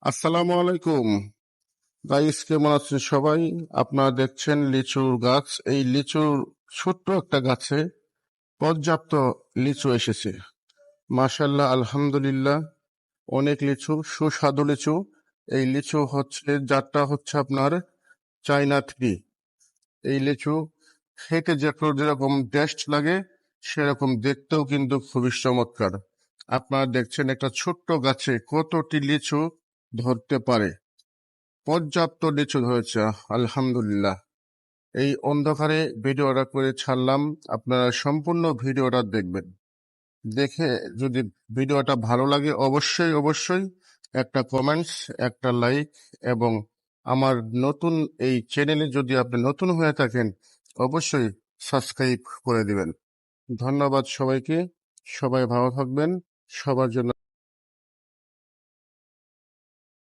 আসসালামু আলাইকুম গাইস, কেমন আছেন সবাই? আপনারা দেখছেন লিচুর গাছ। এই লিচুর ছোট্ট একটা গাছে পর্যাপ্ত লিচু এসেছে। মাশাআল্লাহ, আলহামদুলিল্লাহ। অনেক লিচু, সুস্বাদু লিচু। এই লিচু হচ্ছে জাতটা হচ্ছে আপনার চাইনা থ্রি। এই লিচু খেতে যেরকম টেস্ট লাগে, সেরকম দেখতেও কিন্তু খুবই চমৎকার। আপনারা দেখছেন একটা ছোট্ট গাছে কতটি লিচু ধরতে পারে। পর্যাপ্ত লিচু ধরেছে, আলহামদুলিল্লাহ। এই অন্ধকারে ভিডিওটা করে ছাড়লাম, আপনারা সম্পূর্ণ ভিডিওটা দেখবেন। দেখে যদি ভিডিওটা ভালো লাগে, অবশ্যই অবশ্যই একটা কমেন্টস, একটা লাইক, এবং আমার নতুন এই চ্যানেলে যদি আপনি নতুন হয়ে থাকেন, অবশ্যই সাবস্ক্রাইব করে দিবেন। ধন্যবাদ সবাইকে। সবাই ভালো থাকবেন। সবার জন্য